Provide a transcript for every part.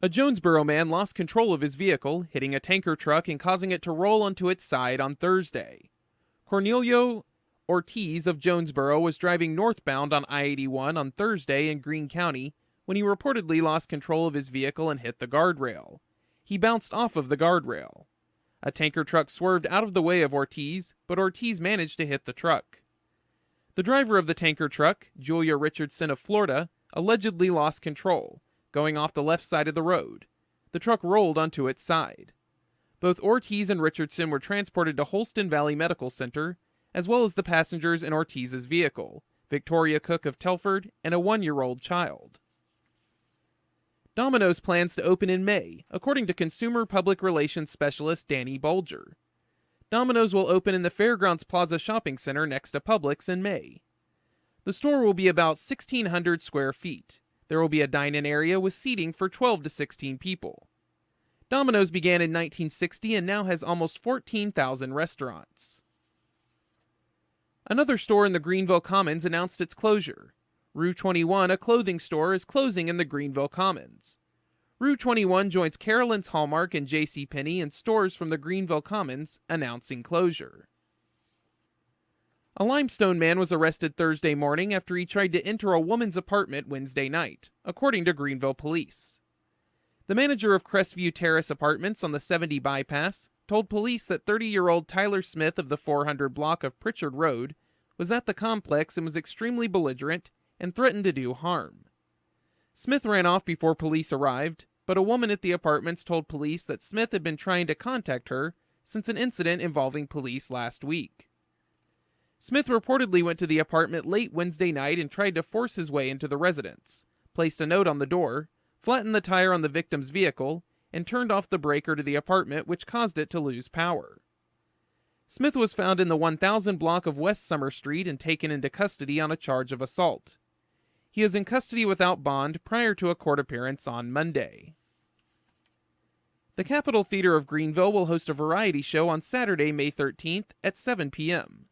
A Jonesboro man lost control of his vehicle, hitting a tanker truck and causing it to roll onto its side on Thursday. Cornelio Ortiz of Jonesboro was driving northbound on I-81 on Thursday in Greene County when he reportedly lost control of his vehicle and hit the guardrail. He bounced off of the guardrail. A tanker truck swerved out of the way of Ortiz, but Ortiz managed to hit the truck. The driver of the tanker truck, Julia Richardson of Florida, allegedly lost control, going off the left side of the road. The truck rolled onto its side. Both Ortiz and Richardson were transported to Holston Valley Medical Center, as well as the passengers in Ortiz's vehicle, Victoria Cook of Telford, and a 1-year-old child. Dominos plans to open in May, according to Consumer Public Relations Specialist Danny Bolger. Dominos will open in the Fairgrounds Plaza Shopping Center next to Publix in May. The store will be about 1,600 square feet. There will be a dine-in area with seating for 12 to 16 people. Domino's began in 1960 and now has almost 14,000 restaurants. Another store in the Greenville Commons announced its closure. Rue 21, a clothing store, is closing in the Greenville Commons. Rue 21 joins Carolyn's Hallmark and JCPenney and stores from the Greenville Commons announcing closure. A Limestone man was arrested Thursday morning after he tried to enter a woman's apartment Wednesday night, according to Greenville police. The manager of Crestview Terrace Apartments on the 70 bypass told police that 30-year-old Tyler Smith of the 400 block of Pritchard Road was at the complex and was extremely belligerent and threatened to do harm. Smith ran off before police arrived, but a woman at the apartments told police that Smith had been trying to contact her since an incident involving police last week. Smith reportedly went to the apartment late Wednesday night and tried to force his way into the residence, placed a note on the door, flattened the tire on the victim's vehicle, and turned off the breaker to the apartment, which caused it to lose power. Smith was found in the 1000 block of West Summer Street and taken into custody on a charge of assault. He is in custody without bond prior to a court appearance on Monday. The Capitol Theater of Greenville will host a variety show on Saturday, May 13th at 7 p.m.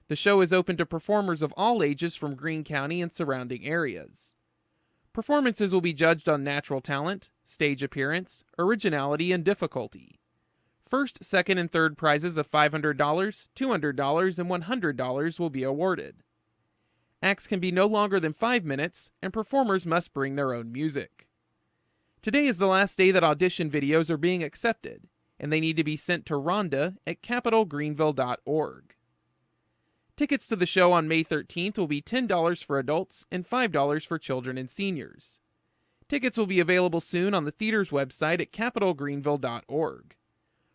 The show is open to performers of all ages from Greene County and surrounding areas. Performances will be judged on natural talent, stage appearance, originality, and difficulty. First, second, and third prizes of $500, $200, and $100 will be awarded. Acts can be no longer than 5 minutes, and performers must bring their own music. Today is the last day that audition videos are being accepted, and they need to be sent to Rhonda at capitalgreenville.org. Tickets to the show on May 13th will be $10 for adults and $5 for children and seniors. Tickets will be available soon on the theater's website at capitalgreenville.org.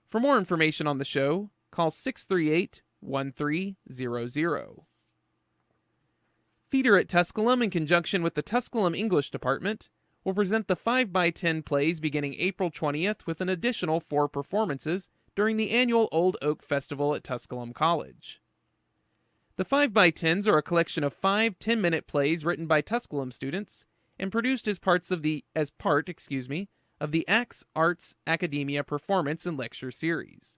For more information on the show, call 638-1300. Theater at Tusculum, in conjunction with the Tusculum English Department, will present the 5x10 plays beginning April 20th with an additional 4 performances during the annual Old Oak Festival at Tusculum College. The 5x10s are a collection of 5 10-minute plays written by Tusculum students and produced as part of the Axe Arts Academia Performance and Lecture Series.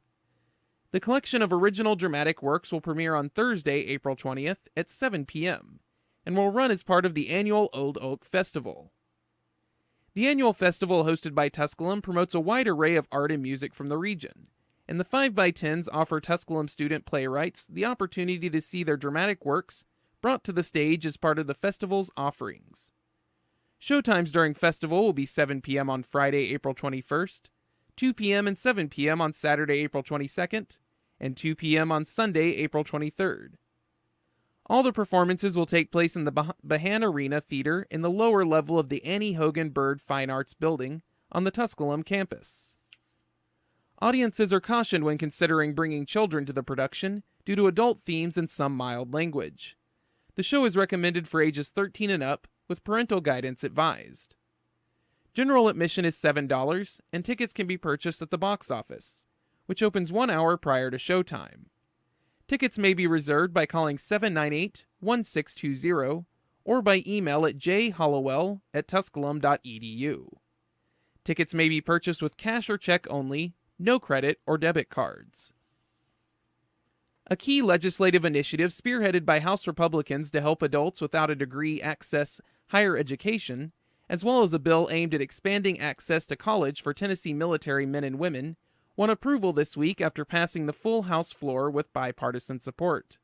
The collection of original dramatic works will premiere on Thursday, April 20th at 7 p.m. and will run as part of the annual Old Oak Festival. The annual festival hosted by Tusculum promotes a wide array of art and music from the region, and the 5x10s offer Tusculum student playwrights the opportunity to see their dramatic works brought to the stage as part of the festival's offerings. Showtimes during festival will be 7 p.m. on Friday, April 21st, 2 p.m. and 7 p.m. on Saturday, April 22nd, and 2 p.m. on Sunday, April 23rd. All the performances will take place in the Bahan Arena Theater in the lower level of the Annie Hogan Bird Fine Arts Building on the Tusculum campus. Audiences are cautioned when considering bringing children to the production due to adult themes and some mild language. The show is recommended for ages 13 and up, with parental guidance advised. General admission is $7, and tickets can be purchased at the box office, which opens 1 hour prior to showtime. Tickets may be reserved by calling 798-1620 or by email at jhollowell@tusculum.edu. Tickets may be purchased with cash or check only, no credit or debit cards. A key legislative initiative spearheaded by House Republicans to help adults without a degree access higher education as well as a bill aimed at expanding access to college for Tennessee military men and women, won approval this week after passing the full House floor with bipartisan support.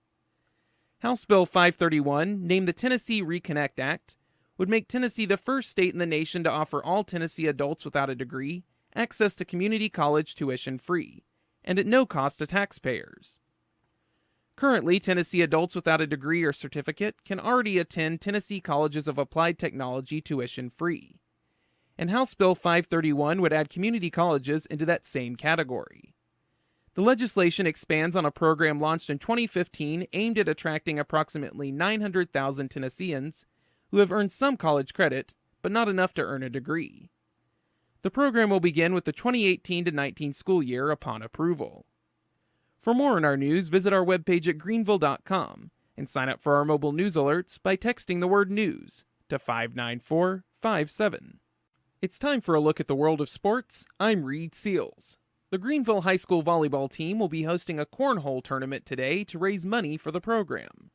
House Bill 531, named the Tennessee Reconnect Act, would make Tennessee the first state in the nation to offer all Tennessee adults without a degree access to community college tuition free, and at no cost to taxpayers. Currently, Tennessee adults without a degree or certificate can already attend Tennessee Colleges of Applied Technology tuition free, and House Bill 531 would add community colleges into that same category. The legislation expands on a program launched in 2015 aimed at attracting approximately 900,000 Tennesseans who have earned some college credit, but not enough to earn a degree. The program will begin with the 2018-19 school year upon approval. For more on our news, visit our webpage at greeneville.com and sign up for our mobile news alerts by texting the word news to 59457. It's time for a look at the world of sports. I'm Reid Seals. The Greenville High School volleyball team will be hosting a cornhole tournament today to raise money for the program.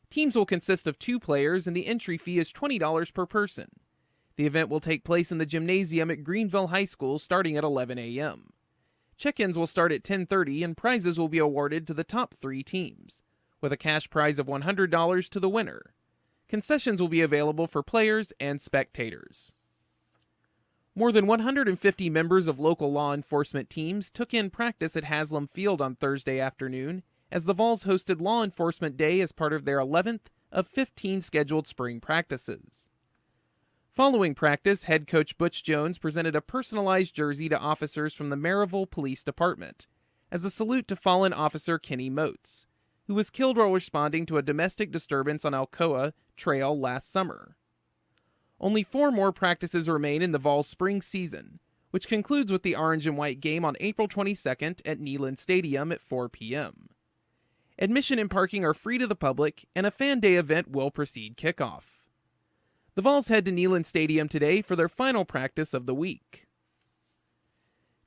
Teams will consist of 2 players and the entry fee is $20 per person. The event will take place in the gymnasium at Greenville High School starting at 11 a.m. Check-ins will start at 10:30 and prizes will be awarded to the top 3 teams, with a cash prize of $100 to the winner. Concessions will be available for players and spectators. More than 150 members of local law enforcement teams took in practice at Haslam Field on Thursday afternoon as the Vols hosted Law Enforcement Day as part of their 11th of 15 scheduled spring practices. Following practice, head coach Butch Jones presented a personalized jersey to officers from the Maryville Police Department as a salute to fallen officer Kenny Moats, who was killed while responding to a domestic disturbance on Alcoa Trail last summer. Only 4 more practices remain in the Vols spring season, which concludes with the orange and white game on April 22nd at Neyland Stadium at 4 p.m. Admission and parking are free to the public, and a fan day event will precede kickoff. The Vols head to Neyland Stadium today for their final practice of the week.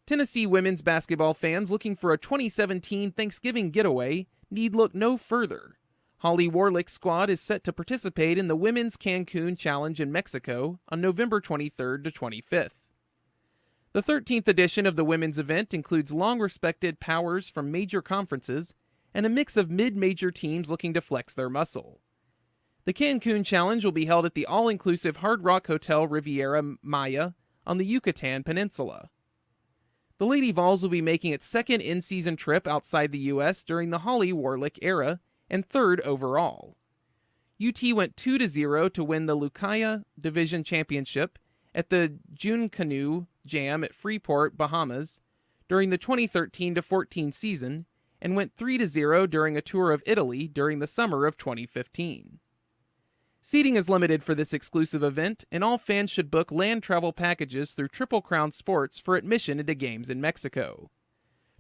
Tennessee women's basketball fans looking for a 2017 Thanksgiving getaway need look no further. Holly Warlick's squad is set to participate in the Women's Cancun Challenge in Mexico on November 23rd to 25th. The 13th edition of the women's event includes long-respected powers from major conferences and a mix of mid-major teams looking to flex their muscle. The Cancun Challenge will be held at the all-inclusive Hard Rock Hotel Riviera Maya on the Yucatan Peninsula. The Lady Vols will be making its second in-season trip outside the U.S. during the Holly Warlick era and 3rd overall. UT went 2-0 to win the Lucaya Division Championship at the June Canoe Jam at Freeport, Bahamas during the 2013-14 season and went 3-0 during a tour of Italy during the summer of 2015. Seating is limited for this exclusive event, and all fans should book land travel packages through Triple Crown Sports for admission into games in Mexico.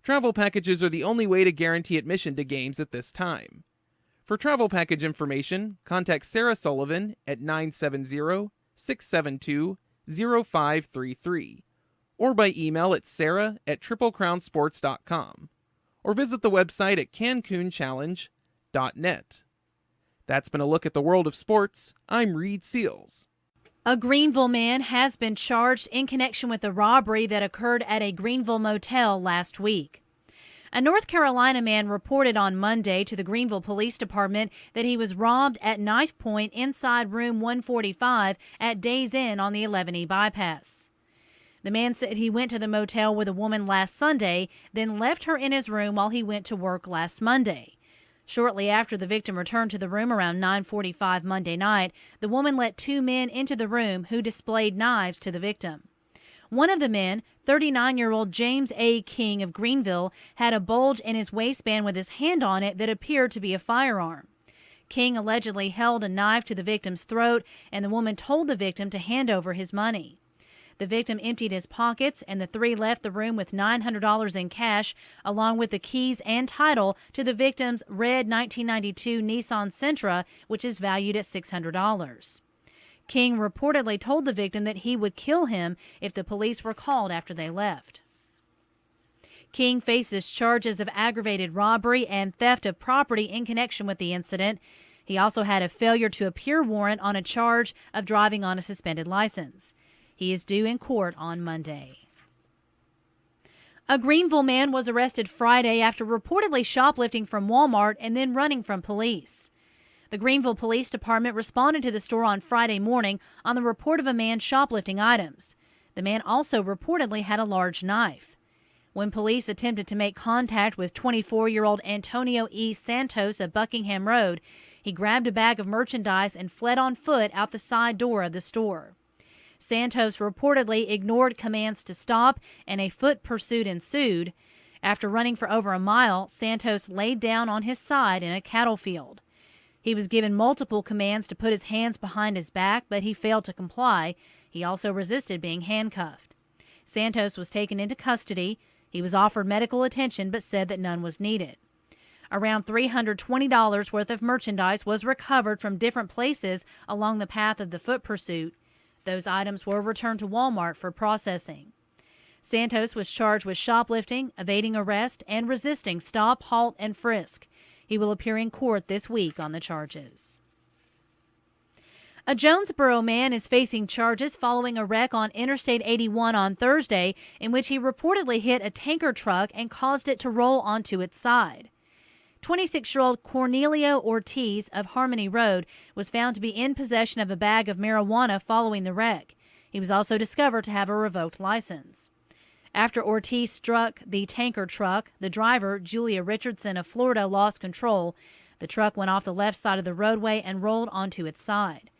Travel packages are the only way to guarantee admission to games at this time. For travel package information, contact Sarah Sullivan at 970-672-0533 or by email at sarah@triplecrownsports.com or visit the website at cancunchallenge.net. That's been a look at the world of sports. I'm Reid Seals. A Greenville man has been charged in connection with a robbery that occurred at a Greenville motel last week. A North Carolina man reported on Monday to the Greenville Police Department that he was robbed at knife point inside room 145 at Days Inn on the 11E bypass. The man said he went to the motel with a woman last Sunday, then left her in his room while he went to work last Monday. Shortly after the victim returned to the room around 9:45 Monday night, the woman let 2 men into the room who displayed knives to the victim. One of the men, 39-year-old James A. King of Greenville, had a bulge in his waistband with his hand on it that appeared to be a firearm. King allegedly held a knife to the victim's throat, and the woman told the victim to hand over his money. The victim emptied his pockets, and the 3 left the room with $900 in cash, along with the keys and title to the victim's red 1992 Nissan Sentra, which is valued at $600. King reportedly told the victim that he would kill him if the police were called after they left. King faces charges of aggravated robbery and theft of property in connection with the incident. He also had a failure to appear warrant on a charge of driving on a suspended license. He is due in court on Monday. A Greenville man was arrested Friday after reportedly shoplifting from Walmart and then running from police. The Greenville Police Department responded to the store on Friday morning on the report of a man shoplifting items. The man also reportedly had a large knife. When police attempted to make contact with 24-year-old Antonio E. Santos of Buckingham Road, he grabbed a bag of merchandise and fled on foot out the side door of the store. Santos reportedly ignored commands to stop, and a foot pursuit ensued. After running for over a mile, Santos laid down on his side in a cattle field. He was given multiple commands to put his hands behind his back, but he failed to comply. He also resisted being handcuffed. Santos was taken into custody. He was offered medical attention but said that none was needed. Around $320 worth of merchandise was recovered from different places along the path of the foot pursuit. Those items were returned to Walmart for processing. Santos was charged with shoplifting, evading arrest, and resisting stop, halt, and frisk. He will appear in court this week on the charges. A Jonesboro man is facing charges following a wreck on Interstate 81 on Thursday in which he reportedly hit a tanker truck and caused it to roll onto its side. 26-year-old Cornelio Ortiz of Harmony Road was found to be in possession of a bag of marijuana following the wreck. He was also discovered to have a revoked license. After Ortiz struck the tanker truck, the driver, Julia Richardson of Florida, lost control. The truck went off the left side of the roadway and rolled onto its side.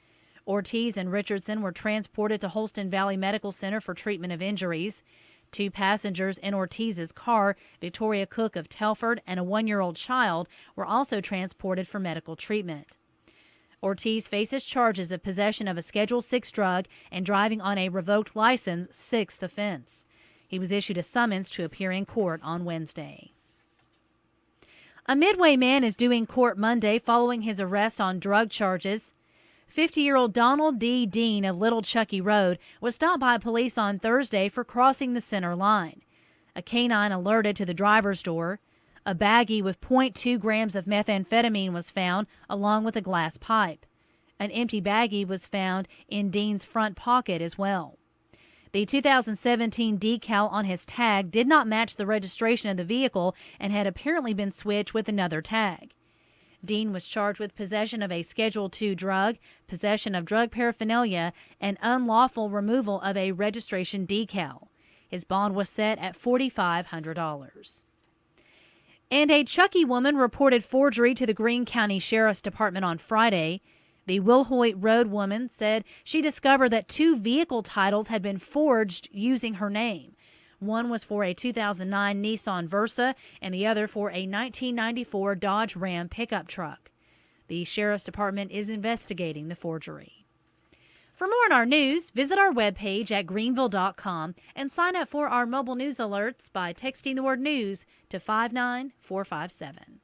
Ortiz and Richardson were transported to Holston Valley Medical Center for treatment of injuries. 2 passengers in Ortiz's car, Victoria Cook of Telford and a 1-year-old child, were also transported for medical treatment. Ortiz faces charges of possession of a Schedule 6 drug and driving on a revoked license, 6th offense. He was issued a summons to appear in court on Wednesday. A Midway man is due in court Monday following his arrest on drug charges. 50-year-old Donald D. Dean of Little Chucky Road was stopped by police on Thursday for crossing the center line. A canine alerted to the driver's door. A baggie with .2 grams of methamphetamine was found, along with a glass pipe. An empty baggie was found in Dean's front pocket as well. The 2017 decal on his tag did not match the registration of the vehicle and had apparently been switched with another tag. Dean was charged with possession of a Schedule 2 drug, possession of drug paraphernalia, and unlawful removal of a registration decal. His bond was set at $4,500. And a Chucky woman reported forgery to the Greene County Sheriff's Department on Friday. The Wilhoit Road woman said she discovered that 2 vehicle titles had been forged using her name. One was for a 2009 Nissan Versa and the other for a 1994 Dodge Ram pickup truck. The Sheriff's Department is investigating the forgery. For more on our news, visit our webpage at greeneville.com and sign up for our mobile news alerts by texting the word news to 59457.